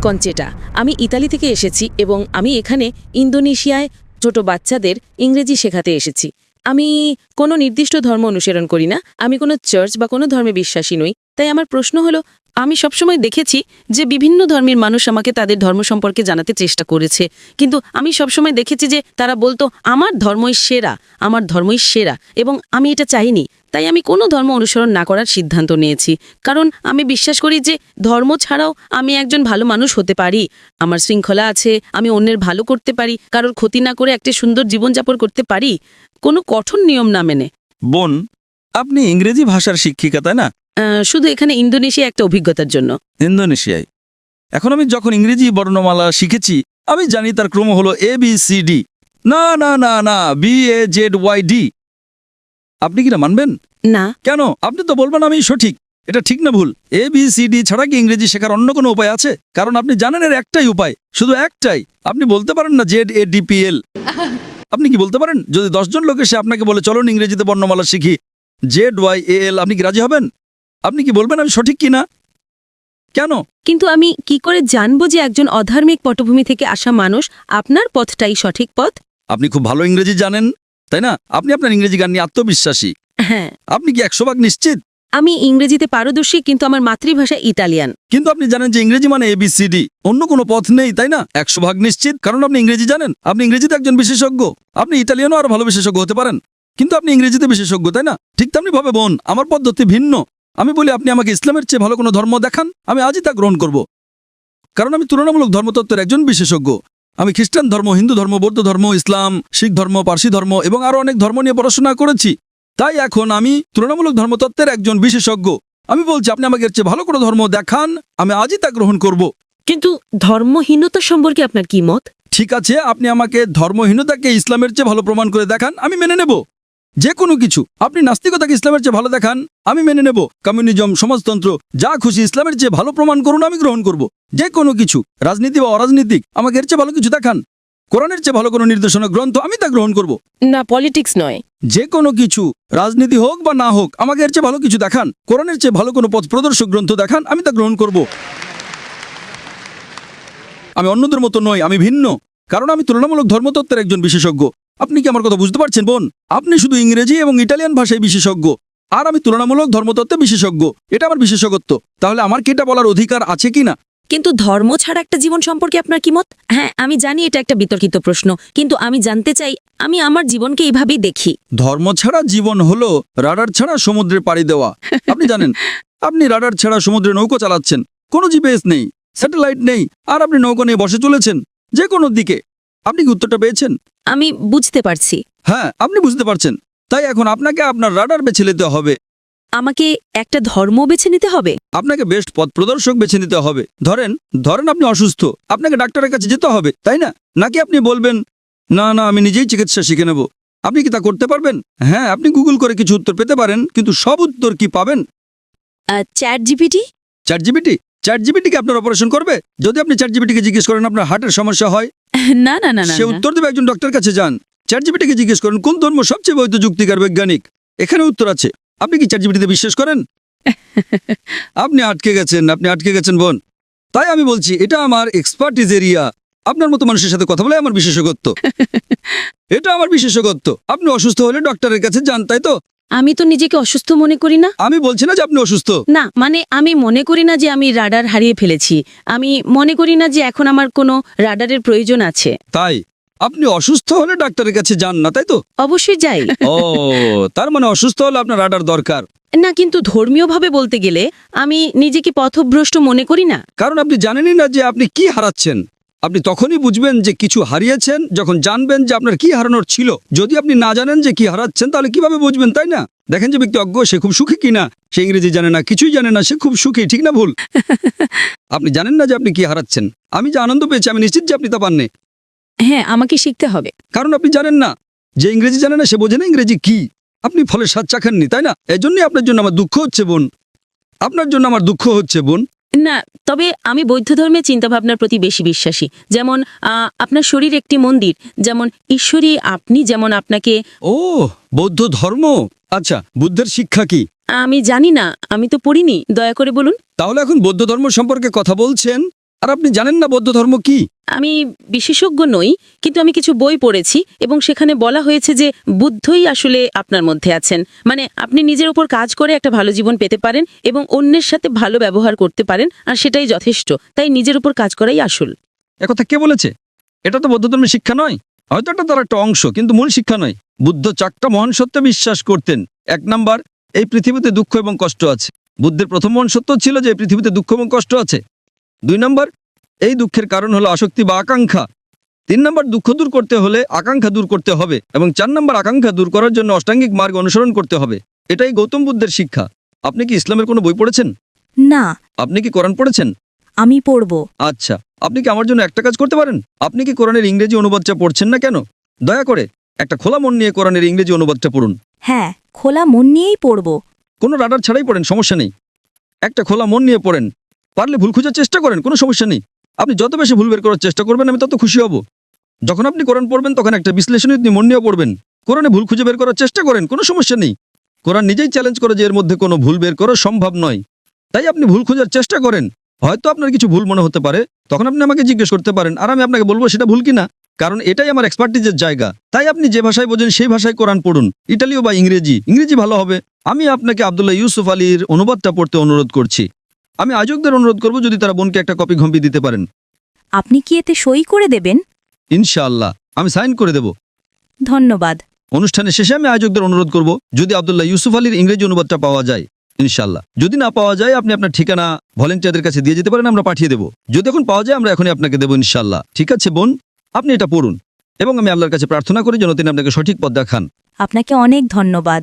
কনচেটা। আমি ইতালি থেকে এসেছি এবং আমি এখানে ইন্দোনেশিয়ায় ছোট বাচ্চাদের ইংরেজি শেখাতে এসেছি। আমি কোনো নির্দিষ্ট ধর্ম অনুসরণ করি না, আমি কোনো চার্চ বা কোনো ধর্মে বিশ্বাসী নই। তাই আমার প্রশ্ন হলো, আমি সবসময় দেখেছি যে বিভিন্ন ধর্মের মানুষ আমাকে তাদের ধর্ম সম্পর্কে জানাতে চেষ্টা করেছে, কিন্তু আমি সবসময় দেখেছি যে তারা বলতো আমার ধর্মই সেরা, আমার ধর্মই সেরা, এবং আমি এটা চাইনি। তাই আমি কোনো ধর্ম অনুসরণ না করার সিদ্ধান্ত নিয়েছি, কারণ আমি বিশ্বাস করি যে ধর্ম ছাড়াও আমি একজন ভালো মানুষ হতে পারি। আমার শৃঙ্খলা আছে, আমি অন্যের ভালো করতে পারি, কারোর ক্ষতি না করে একটা সুন্দর জীবনযাপন করতে পারি, কোনো কঠোর নিয়ম না মেনে। বোন, আপনি ইংরেজি ভাষার শিক্ষিকা, তাই না? শুধু এখানে ইন্দোনেশিয়া একটা অভিজ্ঞতার জন্য। ইন্দোনেশিয়ায় এখন আমি যখন ইংরেজি বর্ণমালা শিখেছি, আমি জানি তার ক্রম হলো ABCD। না না না না, BAZYD। আপনি কি না মানবেন? না। কেন? আপনি তো বলবেন আমি সঠিক। এটা ঠিক না ভুল? ABCD ছাড়া কি ইংরেজি শেখার অন্য কোনো উপায় আছে? কারণ আপনি জানেন এর একটাই উপায়, শুধু একটাই। আপনি বলতে পারেন না ZADPL? আপনি কি বলতে পারেন? যদি 10 জন লোক এসে আপনাকে বলে চলুন ইংরেজিতে বর্ণমালা শিখি ZYAL, আপনি কি রাজি হবেন? আপনি কি বলবেন আমি সঠিক কিনা? কেন? কিন্তু আমি কি করে জানবো যে একজন অধার্মিক পটভূমি থেকে আসা মানুষ আপনার পথটাই সঠিক পথ? আপনি খুব ভালো ইংরেজি জানেন, তাই না? আপনি আপনার ইংরেজি গান নিয়ে আত্মবিশ্বাসী। হ্যাঁ, আপনি কি 100% নিশ্চিত? আমি ইংরেজিতে পারদর্শী, কিন্তু আমার মাতৃভাষা ইতালিয়ান। কিন্তু আপনি জানেন যে ইংরেজি মানে ABCD, অন্য কোনো পথ নেই, তাই না? 100% নিশ্চিত, কারণ আপনি ইংরেজি জানেন। আপনি ইংরেজিতে একজন বিশেষজ্ঞ। আপনি ইতালিয়ানও আরো ভালো বিশেষজ্ঞ হতে পারেন, কিন্তু আপনি ইংরেজিতে বিশেষজ্ঞ, তাই না? ঠিক তেমনি ভাবে বোন, আমার পদ্ধতি ভিন্ন। আমি বলি আপনি আমাকে ইসলামের চেয়ে ভালো কোনো ধর্ম দেখান, আমি আজই তা গ্রহণ করব, কারণ আমি তুলনামূলক ধর্মতত্ত্বের একজন বিশেষজ্ঞ। আমি খ্রিস্টান ধর্ম, হিন্দু ধর্ম, বৌদ্ধ ধর্ম, ইসলাম, শিখ ধর্ম, পার্সি ধর্ম এবং আরো অনেক ধর্ম নিয়ে পড়াশোনা করেছি। তাই এখন আমি তুলনামূলক ধর্মতত্ত্বের একজন বিশেষজ্ঞ। আমি বলছি আপনি আমাকে এর চেয়ে ভালো কোনো ধর্ম দেখান, আমি আজই তা গ্রহণ করব। কিন্তু ধর্মহীনতা সম্পর্কে আপনার কি মত? ঠিক আছে, আপনি আমাকে ধর্মহীনতাকে ইসলামের চেয়ে ভালো প্রমাণ করে দেখান, আমি মেনে নেব। যে কোনো কিছু। আপনি নাস্তিকতাকে ইসলামের চেয়ে ভালো দেখান, আমি মেনে নেব। কমিউনিজম, সমাজতন্ত্র, যা খুশি ইসলামের চেয়ে ভালো প্রমাণ করুন, আমি গ্রহণ করব। যে কোনো কিছু, রাজনীতি বা অরাজনীতিক, আমাকে এর চেয়ে ভালো কিছু দেখান। কোরআনের চেয়ে ভালো কোনো নির্দেশনা গ্রন্থ, আমি তা গ্রহণ করব। না, পলিটিক্স নয়। যে কোনো কিছু, রাজনীতি হোক বা না হোক, আমাকে এর চেয়ে ভালো কিছু দেখান। কোরআনের চেয়ে ভালো কোনো পথ প্রদর্শক গ্রন্থ দেখান, আমি তা গ্রহণ করব। আমি অন্যদের মতো নই, আমি ভিন্ন, কারণ আমি তুলনামূলক ধর্মতত্ত্বের একজন বিশেষজ্ঞ। আপনি কি আমার কথা বুঝতে পারছেন বোন? আপনি শুধু ইংরেজি এবং ইটালিয়ান ভাষায় বিশেষজ্ঞ, আর আমি তুলনামূলক ধর্মতত্ত্বে বিশেষজ্ঞ। এটা আমার বিশেষজ্ঞত্ব। তাহলে আমার কি এটা বলার অধিকার আছে কি না? কিন্তু ধর্ম ছাড়া একটা জীবন সম্পর্কে আপনার কি মত? হ্যাঁ, আমি জানি এটা একটা বিতর্কিত প্রশ্ন, কিন্তু আমি জানতে চাই। আমি আমার জীবনকে এইভাবেই দেখি। ধর্ম ছাড়া জীবন হলো রাডার ছাড়া সমুদ্রে পাড়ি দেওয়া। আপনি জানেন, আপনি রাডার ছাড়া সমুদ্রে নৌকো চালাচ্ছেন, কোনো জিপিএস নেই, স্যাটেলাইট নেই, আর আপনি নৌকো নিয়ে বসে চলেছেন যে কোনো দিকে। আপনি কি উত্তরটা পেয়েছেন? আমি বুঝতে পারছি। হ্যাঁ, আপনি বুঝতে পারছেন। তাই এখন আপনাকে আপনার রাডার বেছে নিতে হবে। আমাকে একটা ধর্ম বেছে নিতে হবে? আপনাকে বেস্ট পথ প্রদর্শক বেছে নিতে হবে। ধরেন ধরেন আপনি অসুস্থ, আপনাকে ডাক্তারের কাছে যেতে হবে, তাই না? নাকি আপনি বলবেন না না, আমি নিজেই চিকিৎসা শিখে নেব? আপনি কি তা করতে পারবেন? হ্যাঁ, আপনি গুগল করে কিছু উত্তর পেতে পারেন, কিন্তু সব উত্তর কি পাবেন? Chat GPT? চ্যাট জিপিটি কি আপনার অপারেশন করবে? যদি আপনি চ্যাট জিপিটিকে জিজ্ঞেস করেন আপনার হার্টের সমস্যা হয়, না না না না সে না। উত্তর দেবে একজন ডক্টরের কাছে যান। চ্যাট জিপিটিকে জিজ্ঞেস করেন কোন ধর্ম সবচেয়ে বৈধ, যুক্তিকার, বৈজ্ঞানিক, এখানে উত্তর আছে। আপনি কি চ্যাট জিপিটিতে বিশ্বাস করেন? আপনি আটকে গেছেন বোন। তাই আমি বলছি এটা আমার এক্সপার্টিজ এরিয়া। আপনার মতো মানুষের সাথে কথা বলে আমার বিশেষজ্ঞত্ব। এটা আমার বিশেষজ্ঞত্ব। আপনি অসুস্থ হলে ডক্টরের কাছে যান, তাই তো? আমি তো নিজেকে অসুস্থ মনে করি না। আমি বলছি না যে আপনি অসুস্থ। না, মানে আমি মনে করি না যে আমি রাডার হারিয়ে ফেলেছি। আমি মনে করি না যে এখন আমার কোনো রাডারের প্রয়োজন আছে। তাই আপনি অসুস্থ হলে ডাক্তারের কাছে যান না, তাই তো? অবশ্যই যাই। ও, তার মানে অসুস্থ হলে আপনার রাডার দরকার। না, কিন্তু ধর্মীয়ভাবে বলতে গেলে আমি নিজেকে পথভ্রষ্ট মনে করি না। কারণ আপনি জানেনই না যে আপনি কি হারাচ্ছেন। আপনি তখনই বুঝবেন যে কিছু হারিয়েছেন যখন জানবেন যে আপনার কি হারানোর ছিল। যদি আপনি না জানেন যে কি হারাচ্ছেন, তাহলে কিভাবে বুঝবেন, তাই না? দেখেন যে ব্যক্তি অজ্ঞ, সে খুব সুখী কিনা। সে ইংরেজি জানে না, কিছুই জানে না, সে খুব সুখী, ঠিক না ভুল? আপনি জানেন না যে আপনি কি হারাচ্ছেন। আমি যে আনন্দ পেয়েছি, আমি নিশ্চিত যে আপনি তা পাননি। হ্যাঁ, আমাকে শিখতে হবে। কারণ আপনি জানেন না। যে ইংরেজি জানে না সে বোঝে না ইংরেজি কি। আপনি ফলের স্বাদ চাখাননি, তাই না? এজন্যই আপনার জন্য আমার দুঃখ হচ্ছে বোন। আপনার জন্য আমার দুঃখ হচ্ছে বোন। না, তবে আমি বৌদ্ধ ধর্মের চিন্তাভাবনার প্রতি বেশি বিশ্বাসী। যেমন আপনার শরীর একটি মন্দির, যেমন ঈশ্বরী আপনি, যেমন আপনাকে। ও, বৌদ্ধ ধর্ম। আচ্ছা, বুদ্ধের শিক্ষা কি? আমি জানি না, আমি তো পড়িনি, দয়া করে বলুন। তাহলে এখন বৌদ্ধ ধর্ম সম্পর্কে কথা বলছেন, আর আপনি জানেন না বৌদ্ধ ধর্ম কি? আমি বিশেষজ্ঞ নই, কিন্তু আমি কিছু বই পড়েছি এবং সেখানে বলা হয়েছে যে বুদ্ধই আসলে আপনার মধ্যে আছেন। মানে আপনি নিজের উপর কাজ করে একটা ভালো জীবন পেতে পারেন এবং অন্যের সাথে ভালো ব্যবহার করতে পারেন, আর সেটাই যথেষ্ট। তাই নিজের উপর কাজ করাই আসল। একথা কে বলেছে? এটা তো বৌদ্ধ ধর্মের শিক্ষা নয়। হয়তো এটা তার একটা অংশ, কিন্তু মূল শিক্ষা নয়। বুদ্ধ 4টা মহান সত্যে বিশ্বাস করতেন। 1 নাম্বার, এই পৃথিবীতে দুঃখ এবং কষ্ট আছে। বুদ্ধের প্রথম মহান সত্য ছিল যে এই পৃথিবীতে দুঃখ এবং কষ্ট আছে। 2 নাম্বার, এই দুঃখের কারণ হলো আসক্তি বা আকাঙ্ক্ষা। 3 নাম্বার, দুঃখ দূর করতে হলে আকাঙ্ক্ষা দূর করতে হবে, এবং 4 নাম্বার, আকাঙ্ক্ষা দূর করার জন্য অষ্টাঙ্গিক মার্গ অনুসরণ করতে হবে। এটাই গৌতম বুদ্ধের শিক্ষা। আপনি কি ইসলামের কোনো বই পড়েছেন? না, আপনি কি কোরআন পড়েছেন? আমি পড়ব। আচ্ছা, আপনি কি আমার জন্য একটা কাজ করতে পারেন? আপনি কি কোরআনের ইংরেজি অনুবাদটা পড়ছেন না কেন? দয়া করে একটা খোলা মন নিয়ে কোরআনের ইংরেজি অনুবাদটা পড়ুন। হ্যাঁ, খোলা মন নিয়েই পড়ব। কোনো রাডার ছাড়াই পড়েন, সমস্যা নেই। একটা খোলা মন নিয়ে পড়েন। পারলে ভুল খোঁজার চেষ্টা করেন, কোনো সমস্যা নেই। আপনি যত বেশি ভুল বের করার চেষ্টা করবেন, আমি তত খুশি হব। যখন আপনি কোরআন পড়বেন তখন একটা বিশ্লেষণী মন নিয়ে পড়বেন। কোরআনে ভুল খুঁজে বের করার চেষ্টা করেন, কোনো সমস্যা নেই। কোরআন নিজেই চ্যালেঞ্জ করে যে এর মধ্যে কোনো ভুল বের করা সম্ভব নয়। তাই আপনি ভুল খোঁজার চেষ্টা করেন। হয়তো আপনার কিছু ভুল মনে হতে পারে, তখন আপনি আমাকে জিজ্ঞেস করতে পারেন, আর আমি আপনাকে বলবো সেটা ভুল কিনা। কারণ এটাই আমার এক্সপার্টিজের জায়গা। তাই আপনি যে ভাষায় বোঝেন সেই ভাষায় কোরআন পড়ুন, ইটালীয় বা ইংরেজি ভালো হবে। আমি আপনাকে আব্দুল্লাহ ইউসুফ আলীর অনুবাদটা পড়তে অনুরোধ করছি। আমি আয়োজকদের অনুরোধ করব যদি তারা বোনকে একটা কপি ঘম্পি দিতে পারেন। আপনি কি এতে সই করে দেবেন? ইনশাআল্লাহ আমি সাইন করে দেব। ধন্যবাদ। অনুষ্ঠানের শেষে আমি আয়োজকদের অনুরোধ করব যদি আব্দুল্লাহ ইউসুফ আলীর ইংরেজি অনুবাদটা পাওয়া যায়, ইনশাআল্লাহ। যদি না পাওয়া যায় আপনি আপনার ঠিকানা ভলেন্টিয়ারদের কাছে দিয়ে যেতে পারেন, আমরা পাঠিয়ে দেব। যদি এখন পাওয়া যায় আমরা এখনই আপনাকে দেবো, ইনশাআল্লাহ। ঠিক আছে বোন, আপনি এটা পড়ুন এবং আমি আল্লাহর কাছে প্রার্থনা করি যেন তিনি আপনাকে সঠিক পথ দেখান। আপনাকে অনেক ধন্যবাদ।